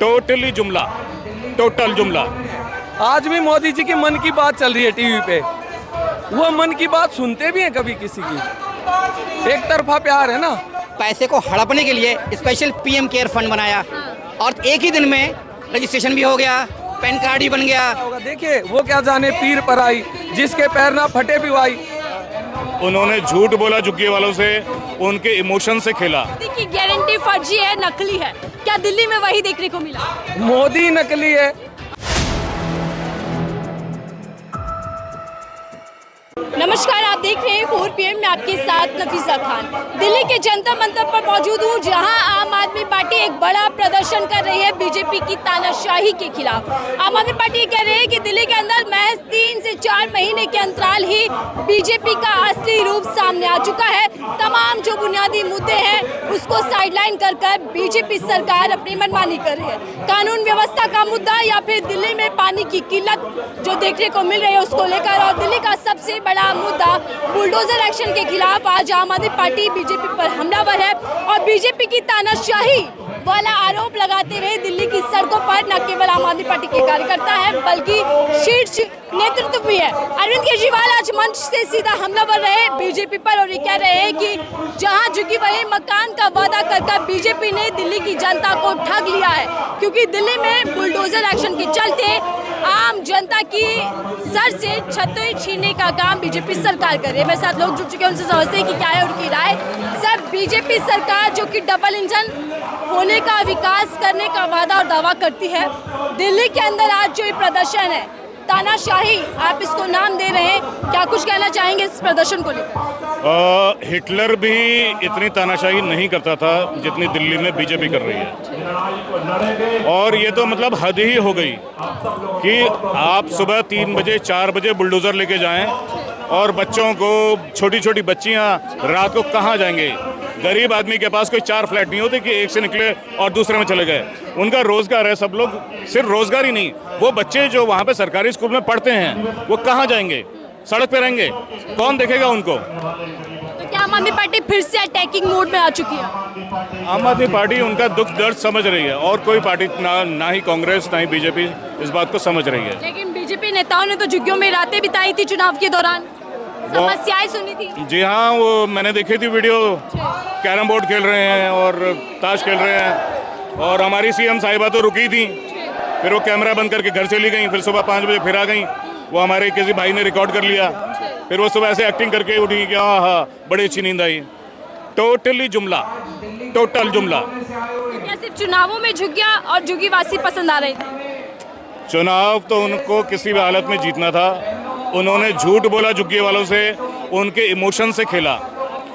Totally जुमला, total जुमला। आज भी मोदी जी की मन की बात चल रही है टीवी पे, वो मन की बात सुनते भी हैं कभी किसी की? एक तरफा प्यार है ना। पैसे को हड़पने के लिए स्पेशल पीएम केयर फंड बनाया और एक ही दिन में रजिस्ट्रेशन भी हो गया, पैन कार्ड भी बन गया। देखिए वो क्या जाने पीर पर आई, जिसके पैर ना फटे भी आई। उन्होंने झूठ बोला झुग्गी वालों से, उनके इमोशन से खेला। की गारंटी फर्जी है, नकली है। क्या दिल्ली में वही देखने को मिला? मोदी नकली है। नमस्कार, आप देख रहे हैं 4 PM में आपके साथ नफीसा खान। दिल्ली के जनता मंतर पर मौजूद हूँ, जहां आम आदमी पार्टी एक बड़ा प्रदर्शन कर रही है बीजेपी की तानाशाही के खिलाफ। आम आदमी पार्टी कह रही है कि दिल्ली के अंदर महज 3 से 4 महीने के अंतराल ही बीजेपी का असली रूप सामने आ चुका है। तमाम जो बुनियादी मुद्दे हैं उसको साइडलाइन कर बीजेपी सरकार अपनी मनमानी कर रही है। कानून व्यवस्था का मुद्दा या फिर दिल्ली में पानी की किल्लत जो देखने को मिल रही है उसको लेकर, और दिल्ली का सबसे बड़ा मुद्दा बुलडोजर एक्शन के खिलाफ आज आम आदमी पार्टी बीजेपी पर हमलावर है और बीजेपी की तानाशाही वाला आरोप लगाते हुए दिल्ली की सड़कों पर न केवल आम आदमी पार्टी के कार्यकर्ता है बल्कि शीर्ष नेतृत्व भी है। अरविंद केजरीवाल आज मंच से सीधा हमलावर रहे बीजेपी पर और ये कह रहे हैं कि जहां झुकी वही मकान का वादा कर बीजेपी ने दिल्ली की जनता को ठग लिया है, क्योंकि दिल्ली में बुलडोजर एक्शन के चलते आम जनता की सर से छतें छीनने का काम बीजेपी सरकार कर रही है। मेरे साथ लोग जुड़ चुके हैं, उनसे समझते हैं कि क्या है उनकी राय। सर, बीजेपी सरकार जो कि डबल इंजन होने का, विकास करने का वादा और दावा करती है, दिल्ली के अंदर आज जो ये प्रदर्शन है तानाशाही, आप इसको नाम दे रहे हैं, क्या कुछ कहना चाहेंगे इस प्रदर्शन को लेकर? हिटलर भी इतनी तानाशाही नहीं करता था जितनी दिल्ली में बीजेपी कर रही है। और ये तो मतलब हद ही हो गई कि आप सुबह 3 बजे 4 बजे बुलडोज़र लेके जाएं और बच्चों को, छोटी छोटी बच्चियां रात को कहाँ जाएंगे? गरीब आदमी के पास कोई 4 फ्लैट नहीं होते कि एक से निकले और दूसरे में चले गए। उनका रोजगार है, सब लोग, सिर्फ रोजगार ही नहीं, वो बच्चे जो वहाँ पे सरकारी स्कूल में पढ़ते हैं वो कहाँ जाएंगे? सड़क पे रहेंगे, कौन देखेगा उनको? तो क्या आम आदमी पार्टी फिर से अटैकिंग मोड में आ चुकी है? आम आदमी पार्टी उनका दुख दर्द समझ रही है और कोई पार्टी ना ही कांग्रेस ना ही बीजेपी इस बात को समझ रही है। लेकिन बीजेपी नेताओं ने तो झुग्गियों में रातें बिताई थी चुनाव के दौरान, समस्याएं सुनी थी। जी हाँ, वो मैंने देखी थी वीडियो, कैरम बोर्ड खेल रहे हैं और ताश खेल रहे हैं, और हमारी सीएम साहिबा तो रुकी थी, फिर वो कैमरा बंद करके घर चली गई, फिर सुबह 5 बजे फिर आ गई। वो हमारे किसी भाई ने रिकॉर्ड कर लिया, फिर वो सुबह ऐसे एक्टिंग करके उठी कि हाँ बड़ी अच्छी नींद आई। टोटली जुमला, टोटल जुमला। क्या सिर्फ चुनावों में झुग्गियां और झुग्गीवासी पसंद आ रहे थे? चुनाव तो उनको किसी भी हालत में जीतना था। उन्होंने झूठ बोला झुग्गी वालों से, उनके इमोशन से खेला,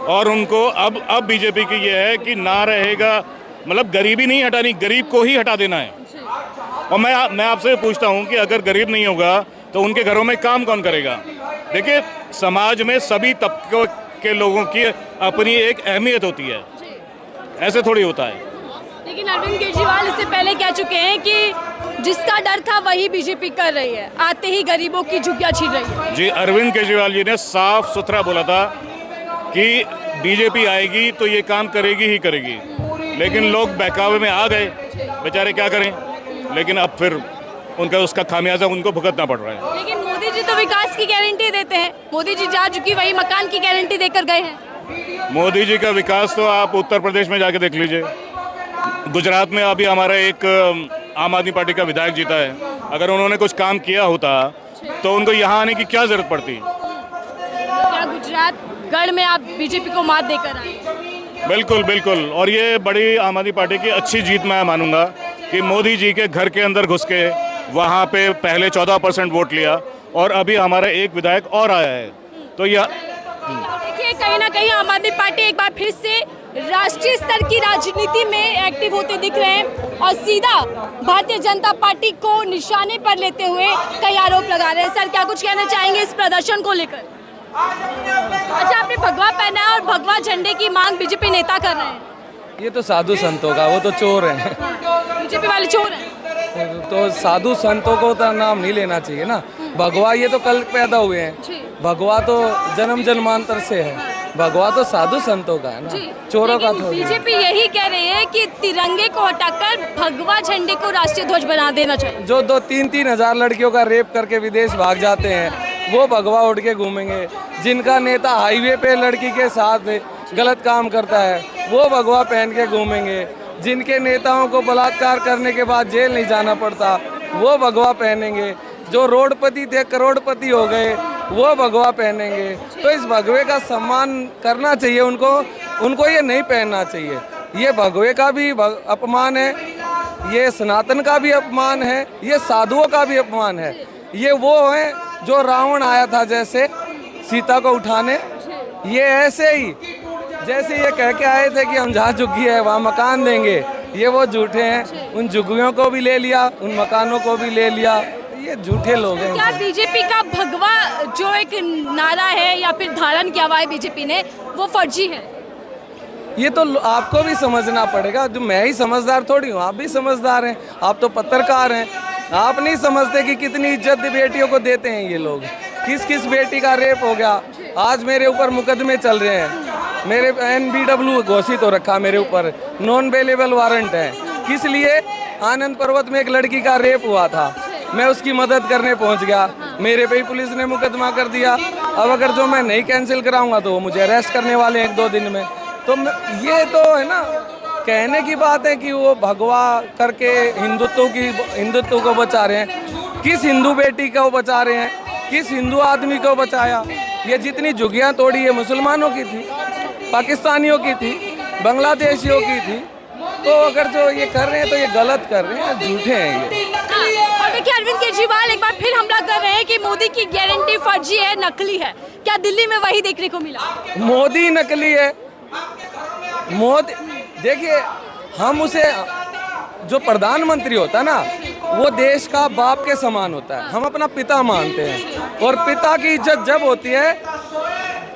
और उनको अब बीजेपी की ये है कि ना रहेगा, मतलब गरीबी नहीं हटानी, गरीब को ही हटा देना है। और मैं आपसे पूछता हूँ कि अगर गरीब नहीं होगा तो उनके घरों में काम कौन करेगा? देखिए, समाज में सभी तबकों के लोगों की अपनी एक अहमियत होती है, ऐसे थोड़ी होता है। लेकिन अरविंद केजरीवाल इससे पहले कह चुके हैं कि जिसका डर था वही बीजेपी कर रही है, आते ही गरीबों की झुग्गियां छीन रही है। जी, अरविंद केजरीवाल जी ने साफ सुथरा बोला था कि बीजेपी आएगी तो ये काम करेगी ही करेगी, लेकिन लोग बहकावे में आ गए, बेचारे क्या करें। लेकिन अब फिर उनका उसका खामियाजा उनको भुगतना पड़ रहा है। लेकिन मोदी जी तो विकास की गारंटी देते हैं, मोदी जी जा चुकी वही मकान की गारंटी देकर गए हैं। मोदी जी का विकास तो आप उत्तर प्रदेश में जाके देख लीजिए, गुजरात में अभी हमारा एक आम आदमी पार्टी का विधायक जीता है, अगर उन्होंने कुछ काम किया होता तो उनको यहाँ आने की क्या जरूरत पड़ती? क्या गुजरात गढ़ में आप बीजेपी को मात देकर आए? बिल्कुल बिल्कुल, और ये बड़ी आम आदमी पार्टी की अच्छी जीत मैं मानूंगा कि मोदी जी के घर के अंदर घुस के वहाँ पे पहले 14% वोट लिया और अभी हमारा एक विधायक और आया है, तो यह देखिए कहीं ना कहीं आम आदमी पार्टी एक बार फिर से राष्ट्रीय स्तर की राजनीति में एक्टिव होते दिख रहे हैं और सीधा भारतीय जनता पार्टी को निशाने पर लेते हुए कई आरोप लगा रहे हैं। सर, क्या कुछ कहना चाहेंगे इस प्रदर्शन को लेकर? अच्छा, आपने भगवा पहना है और भगवा झंडे की मांग बीजेपी नेता कर रहे हैं। ये तो साधु संतों का, वो तो चोर हैं। बीजेपी वाले चोर हैं तो साधु संतों को तो नाम नहीं लेना चाहिए ना। भगवा ये तो कल पैदा हुए हैं, भगवा तो जन्म जन्मांतर से है। भगवा तो साधु संतों का है ना, चोरों का थोड़ी। बीजेपी यही कह रही है कि तिरंगे को हटाकर भगवा झंडे को राष्ट्रीय ध्वज बना देना चाहिए। जो 2-3 हजार लड़कियों का रेप करके विदेश भाग जाते हैं वो भगवा उड़ के घूमेंगे। जिनका नेता हाईवे पे लड़की के साथ गलत काम करता है वो भगवा पहन के घूमेंगे। जिनके नेताओं को बलात्कार करने के बाद जेल नहीं जाना पड़ता वो भगवा पहनेंगे। जो रोडपति थे करोड़पति हो गए वो भगवा पहनेंगे। तो इस भगवे का सम्मान करना चाहिए उनको ये नहीं पहनना चाहिए। ये भगवे का भी अपमान है, ये सनातन का भी अपमान है, ये साधुओं का भी अपमान है। ये वो है जो रावण आया था जैसे सीता को उठाने, ये ऐसे ही जैसे ये कह के आए थे कि हम जहाँ झुग्गी है वहाँ मकान देंगे, ये वो झूठे हैं। उन झुग्गियों को भी ले लिया, उन मकानों को भी ले लिया। ये झूठे लोग हैं। क्या बीजेपी का भगवा जो एक नारा है या फिर धारण किया हुआ है बीजेपी ने वो फर्जी है? ये तो आपको भी समझना पड़ेगा। जो मैं ही समझदार थोड़ी हूँ, आप भी समझदार हैं, आप तो पत्रकार हैं। आप नहीं समझते कि कितनी इज्जत बेटियों को देते हैं ये लोग। किस किस बेटी का रेप हो गया। आज मेरे ऊपर मुकदमे चल रहे हैं, मेरे NBW घोषित हो रखा मेरे ऊपर, नॉन बेलेबल वारंट है। किस लिए? आनंद पर्वत में एक लड़की का रेप हुआ था, मैं उसकी मदद करने पहुंच गया, मेरे पे ही पुलिस ने मुकदमा कर दिया। अब अगर जो मैं नहीं कैंसिल कराऊंगा तो वो मुझे अरेस्ट करने वाले हैं 1-2 दिन में। तो ये तो है ना, कहने की बात है कि वो भगवा करके हिंदुत्व को बचा रहे हैं। किस हिंदू बेटी को बचा रहे हैं? किस हिंदू आदमी को बचाया? ये जितनी झुग्गियाँ तोड़ी है मुसलमानों की थी, पाकिस्तानियों की थी, बांग्लादेशियों की थी। तो अगर जो ये कर रहे हैं तो ये गलत कर रहे हैं, झूठे हैं ये। और देखिए अरविंद केजरीवाल एक बार फिर हमला कर रहे हैं कि मोदी की गारंटी फर्जी है, नकली है। क्या दिल्ली में वही देखने को मिला? मोदी नकली है। मोदी देखिए, हम उसे जो प्रधानमंत्री होता है ना वो देश का बाप के समान होता है। हम अपना पिता मानते हैं और पिता की इज्जत जब होती है,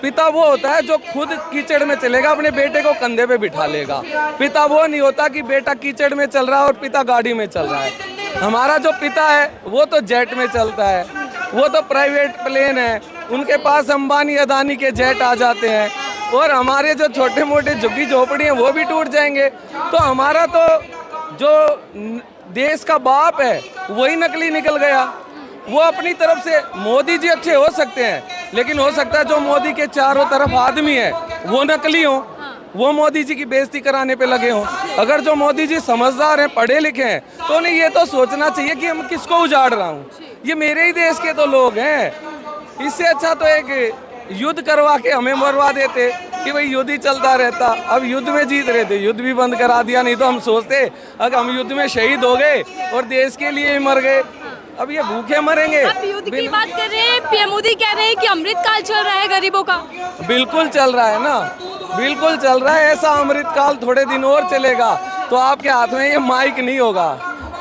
पिता वो होता है जो खुद कीचड़ में चलेगा, अपने बेटे को कंधे पे बिठा लेगा। पिता वो नहीं होता कि बेटा कीचड़ में चल रहा है और पिता गाड़ी में चल रहा है। हमारा जो पिता है वो तो जेट में चलता है, वो तो प्राइवेट प्लेन है, उनके पास अंबानी अदानी के जेट आ जाते हैं। और हमारे जो छोटे मोटे झुग्गी झोपड़ी हैं वो भी टूट जाएंगे। तो हमारा तो जो देश का बाप है वही नकली निकल गया। वो अपनी तरफ से मोदी जी अच्छे हो सकते हैं, लेकिन हो सकता है जो मोदी के चारों तरफ आदमी है वो नकली हो, वो मोदी जी की बेइज्जती कराने पे लगे हों। अगर जो मोदी जी समझदार हैं, पढ़े लिखे हैं, तो उन्हें ये तो सोचना चाहिए कि हम किसको उजाड़ रहा हूँ, ये मेरे ही देश के तो लोग हैं। इससे अच्छा तो एक युद्ध करवा के हमें मरवा देते कि भाई युद्ध ही चलता रहता। अब युद्ध में जीत रहे थे, युद्ध भी बंद करा दिया। नहीं तो हम सोचते अगर हम युद्ध में शहीद हो गए और देश के लिए ही मर गए, अब ये भूखे मरेंगे। आप युद्ध की बात कर रहे हैं, पीएम मोदी कह रहे हैं कि अमृतकाल चल रहा है गरीबों का। बिल्कुल चल रहा है ना, बिल्कुल चल रहा है। ऐसा अमृतकाल थोड़े दिन और चलेगा तो आपके हाथ में ये माइक नहीं होगा,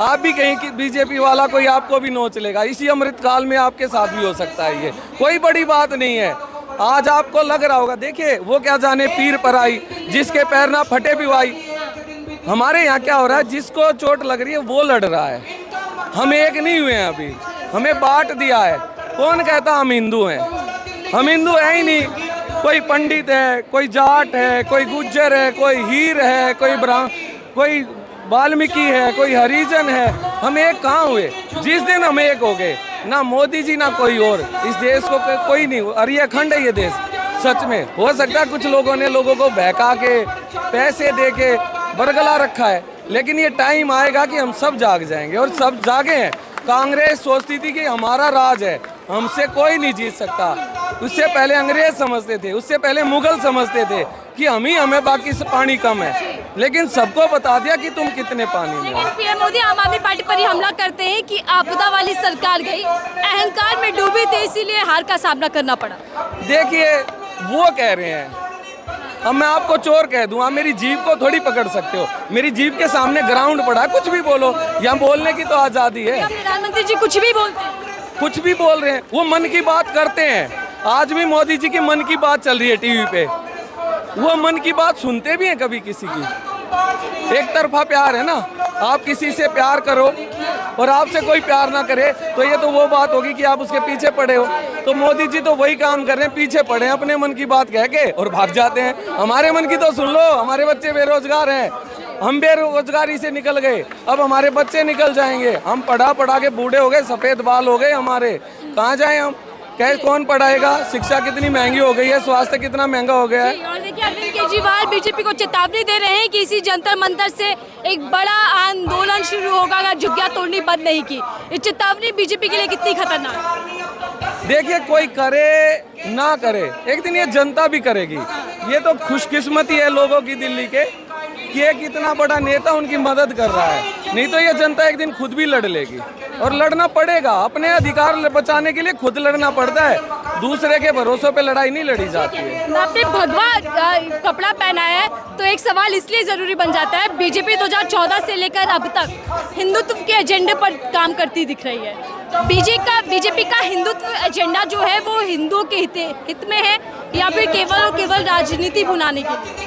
आप भी कहीं की बीजेपी वाला कोई आपको भी नोच लेगा। इसी अमृतकाल में आपके साथ भी हो सकता है। ये कोई बड़ी बात नहीं है। आज आपको लग रहा होगा, देखिए वो क्या जाने पीर पर आई, जिसके पैर ना फटे भी भाई। हमारे यहाँ क्या हो रहा है, जिसको चोट लग रही है वो लड़ रहा है। हम एक नहीं हुए हैं अभी, हमें बांट दिया है। कौन कहता हम हिंदू हैं? हम हिंदू हैं ही नहीं। कोई पंडित है, कोई जाट है, कोई गुज्जर है, कोई हीर है, कोई वाल्मीकि है, कोई हरिजन है। हम एक कहाँ हुए? जिस दिन हम एक हो गए, ना मोदी जी ना कोई और, इस देश को कोई नहीं। और ये अखंड है ये देश। सच में हो सकता है कुछ लोगों ने लोगों को बहका के पैसे दे के बरगला रखा है, लेकिन ये टाइम आएगा कि हम सब जाग जाएंगे और सब जागे हैं। कांग्रेस सोचती थी कि हमारा राज है, हमसे कोई नहीं जीत सकता। उससे पहले अंग्रेज समझते थे, उससे पहले मुगल समझते थे कि हमें बाकी से पानी कम है, लेकिन सबको बता दिया कि तुम कितने पानी में हो। पीएम मोदी आम आदमी पार्टी पर ही हमला करते हैं कि आपदा वाली सरकार गई, अहंकार में डूबी थी, इसीलिए हार का सामना करना पड़ा। देखिए वो कह रहे हैं, अब मैं आपको चोर कह दूं, आप मेरी जीभ को थोड़ी पकड़ सकते हो। मेरी जीभ के सामने ग्राउंड पड़ा है, कुछ भी बोलो, यहाँ बोलने की तो आज़ादी है। प्रधानमंत्री जी कुछ भी बोलते हैं, कुछ भी बोल रहे हैं, वो मन की बात करते हैं। आज भी मोदी जी की मन की बात चल रही है टीवी पे, वो मन की बात सुनते भी हैं कभी किसी की? एक तरफा प्यार है ना। आप किसी से प्यार करो और आपसे कोई प्यार ना करे तो ये तो वो बात होगी कि आप उसके पीछे पड़े हो। तो मोदी जी तो वही काम कर रहे हैं, पीछे पड़े हैं, अपने मन की बात कह के और भाग जाते हैं। हमारे मन की तो सुन लो, हमारे बच्चे बेरोजगार हैं, हम बेरोजगारी से निकल गए, अब हमारे बच्चे निकल जाएंगे। हम पढ़ा पढ़ा के बूढ़े हो गए, सफ़ेद बाल हो गए हमारे, कहाँ जाएं हम? क्या कौन पढ़ाएगा? शिक्षा कितनी महंगी हो गई है, स्वास्थ्य कितना महंगा हो गया है। और देखिए अरविंद केजरीवाल बीजेपी को चेतावनी दे रहे हैं कि इसी जंतर मंतर से एक बड़ा आंदोलन शुरू होगा अगर झुग्गियां तोड़नी बंद नहीं की। ये चेतावनी बीजेपी के लिए कितनी खतरनाक है? देखिए, कोई करे ना करे, एक दिन ये जनता भी करेगी। ये तो खुशकिस्मती है लोगों की दिल्ली के कि एक इतना बड़ा नेता उनकी मदद कर रहा है, नहीं तो ये जनता एक दिन खुद भी लड़ लेगी और लड़ना पड़ेगा। अपने अधिकार बचाने के लिए खुद लड़ना पड़ता है, दूसरे के भरोसों पे लड़ाई नहीं लड़ी जाती है। आपने भगवा कपड़ा पहना है तो एक सवाल इसलिए जरूरी बन जाता है, बीजेपी 2014 से लेकर अब तक हिंदुत्व के एजेंडे पर काम करती दिख रही है। बीजेपी का हिंदुत्व एजेंडा जो है वो हिंदुओं के हित में है या फिर केवल और केवल राजनीति भुनाने के लिए?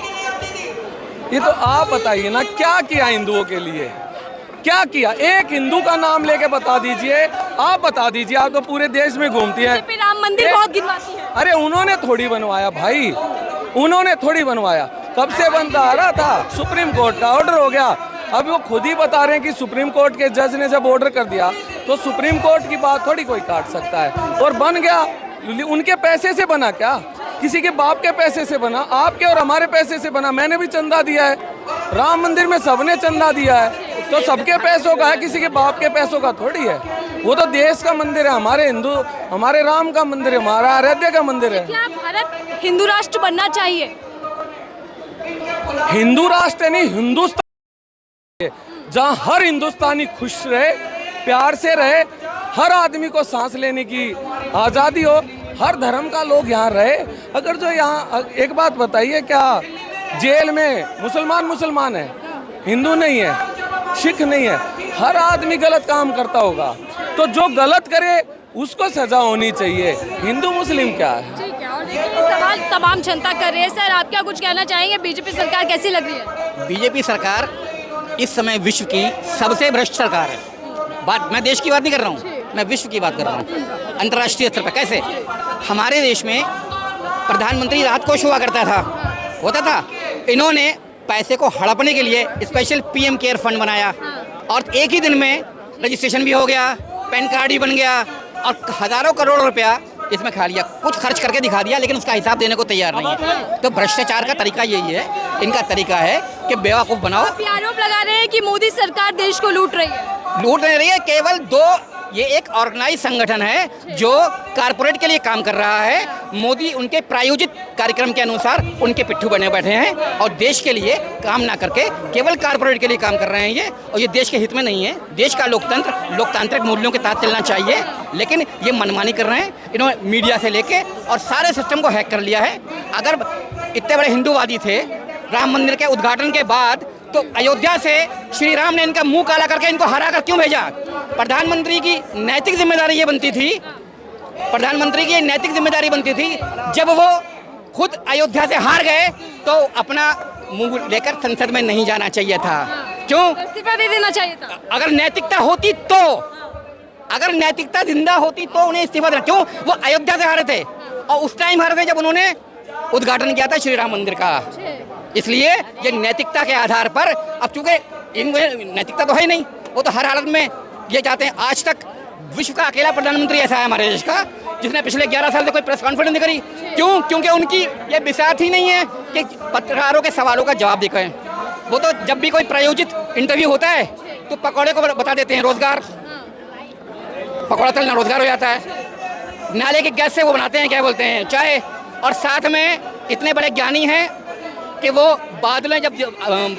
ये तो आप बताइए ना, क्या किया हिंदुओं के लिए, क्या किया? एक हिंदू का नाम लेके बता दीजिए, आप बता दीजिए। आप तो पूरे देश में घूमती है। बीजेपी राम मंदिर बहुत गिनवाती है। अरे उन्होंने थोड़ी बनवाया भाई, उन्होंने थोड़ी बनवाया, कब से बनता आ रहा था, सुप्रीम कोर्ट का ऑर्डर हो गया। अब वो खुद ही बता रहे हैं कि सुप्रीम कोर्ट के जज ने जब ऑर्डर कर दिया तो सुप्रीम कोर्ट की बात थोड़ी कोई काट सकता है। और बन गया, उनके पैसे से बना क्या? किसी के बाप के पैसे से बना? आपके और हमारे पैसे से बना। मैंने भी चंदा दिया है, राम मंदिर में सबने चंदा दिया है, तो सबके पैसों का है, किसी के बाप के पैसों का थोड़ी है। वो तो देश का मंदिर है, हमारे हिंदू, हमारे राम का मंदिर है, हमारा आराध्य का मंदिर है। क्या भारत हिंदू राष्ट्र बनना चाहिए? हिंदू राष्ट्र नहीं, हिंदुस्तान जहाँ हर हिंदुस्तानी खुश रहे, प्यार से रहे, हर आदमी को सांस लेने की आज़ादी हो, हर धर्म का लोग यहाँ रहे। अगर जो यहाँ, एक बात बताइए, क्या जेल में मुसलमान है, हिंदू नहीं है, सिख नहीं है, हर आदमी गलत काम करता होगा, तो जो गलत करे उसको सजा होनी चाहिए। हिंदू मुस्लिम क्या है? ठीक है, और ये सवाल तमाम जनता कर रही है। सर, आप क्या कुछ कहना चाहेंगे? बीजेपी सरकार कैसी लग रही है? बीजेपी सरकार इस समय विश्व की सबसे भ्रष्ट सरकार है। मैं देश की बात नहीं कर रहा हूँ, मैं विश्व की बात कर रहा हूँ। अंतर्राष्ट्रीय स्तर पर कैसे हमारे देश में प्रधानमंत्री राहत कोष हुआ करता था, होता था। इन्होंने पैसे को हड़पने के लिए स्पेशल पीएम केयर फंड बनाया और एक ही दिन में रजिस्ट्रेशन भी हो गया, पैन कार्ड भी बन गया और हजारों करोड़ रुपया इसमें खा लिया। कुछ खर्च करके दिखा दिया लेकिन उसका हिसाब देने को तैयार नहीं है। तो भ्रष्टाचार का तरीका यही है, इनका तरीका है कि बेवकूफ़ बनाओ। आप आरोप लगा रहे हैं कि मोदी सरकार देश को लूट रही है। लूट नहीं रही है, केवल ये एक ऑर्गेनाइज संगठन है जो कारपोरेट के लिए काम कर रहा है। मोदी उनके प्रायोजित कार्यक्रम के अनुसार उनके पिट्ठू बने बैठे हैं और देश के लिए काम ना करके केवल कारपोरेट के लिए काम कर रहे हैं ये, और ये देश के हित में नहीं है। देश का लोकतंत्र लोकतांत्रिक मूल्यों के तहत चलना चाहिए, लेकिन ये मनमानी कर रहे हैं। इन्होंने मीडिया से लेके और सारे सिस्टम को हैक कर लिया है। अगर इतने बड़े हिंदूवादी थे, राम मंदिर के उद्घाटन के बाद तो अयोध्या से श्री राम ने इनका मुंह काला करके इनको हरा कर क्यों भेजा? प्रधानमंत्री की नैतिक जिम्मेदारी ये बनती थी, प्रधानमंत्री की नैतिक जिम्मेदारी बनती थी, जब वो खुद अयोध्या से हार गए तो अपना मुंह लेकर संसद में नहीं जाना चाहिए था। क्यों? इस्तीफा दे देना चाहिए था। अगर नैतिकता होती तो, अगर नैतिकता जिंदा होती तो उन्हें इस्तीफा देना। क्यों? वो अयोध्या से हारे थे और उस टाइम हारे थे जब उन्होंने उद्घाटन किया था श्री राम मंदिर का। इसलिए ये नैतिकता के आधार पर, अब चूंकि इनमें नैतिकता तो है ही नहीं, वो तो हर हालत में ये चाहते हैं। आज तक विश्व का अकेला प्रधानमंत्री ऐसा है हमारे देश का जिसने पिछले 11 साल से कोई प्रेस कॉन्फ्रेंस नहीं करी। क्यों? क्योंकि उनकी ये बिसात ही नहीं है कि पत्रकारों के सवालों का जवाब देखें। वो तो जब भी कोई प्रायोजित इंटरव्यू होता है तो पकौड़े को बता देते हैं रोजगार, पकौड़ा तलना रोजगार हो जाता है। नाले के गैस से वो बनाते हैं, क्या बोलते हैं, चाय। और साथ में इतने बड़े ज्ञानी हैं कि वो बादलें जब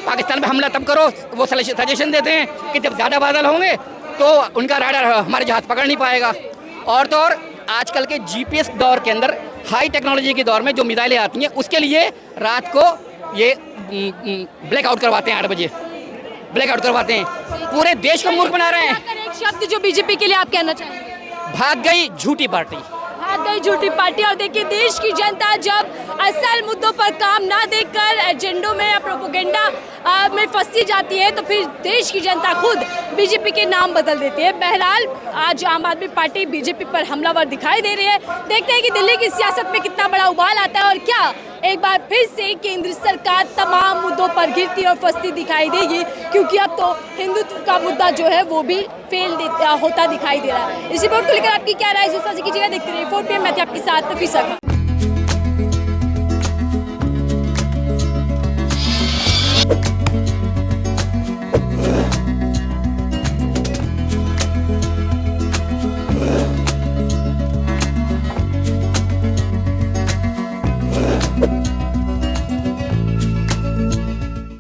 पाकिस्तान पे हमला तब करो, वो सजेशन देते हैं कि जब ज़्यादा बादल होंगे तो उनका राडार हमारे जहाज़ पकड़ नहीं पाएगा। और तो और आजकल के जीपीएस दौर के अंदर, हाई टेक्नोलॉजी के दौर में जो मिसाइलें आती हैं उसके लिए रात को ये ब्लैकआउट करवाते हैं, 8 बजे ब्लैकआउट करवाते हैं। पूरे देश को मूर्ख बना रहे हैं। एक शब्द जो बीजेपी के लिए आप कहना चाहेंगे? भाग गई झूठी पार्टी। भाग गई झूठी पार्टी। और देखिए, देश की जनता जब असल मुद्दों पर काम ना देखकर एजेंडों में या प्रोपोगेंडा में फंसी जाती है तो फिर देश की जनता खुद बीजेपी के नाम बदल देती है। बहरहाल आज आम आदमी पार्टी बीजेपी पर हमलावर दिखाई दे रही है। देखते हैं कि दिल्ली की सियासत में कितना बड़ा उबाल आता है और क्या एक बार फिर से केंद्र सरकार तमाम मुद्दों पर घिरती और फंसती दिखाई देगी, क्योंकि अब तो हिंदुत्व का मुद्दा जो है वो भी फेल होता दिखाई दे रहा है। इसी बात को लेकर आपकी क्या राय है कीजिएगा। देखते रहिए 4 PM, मैं थी आपके साथ नफीसा खान।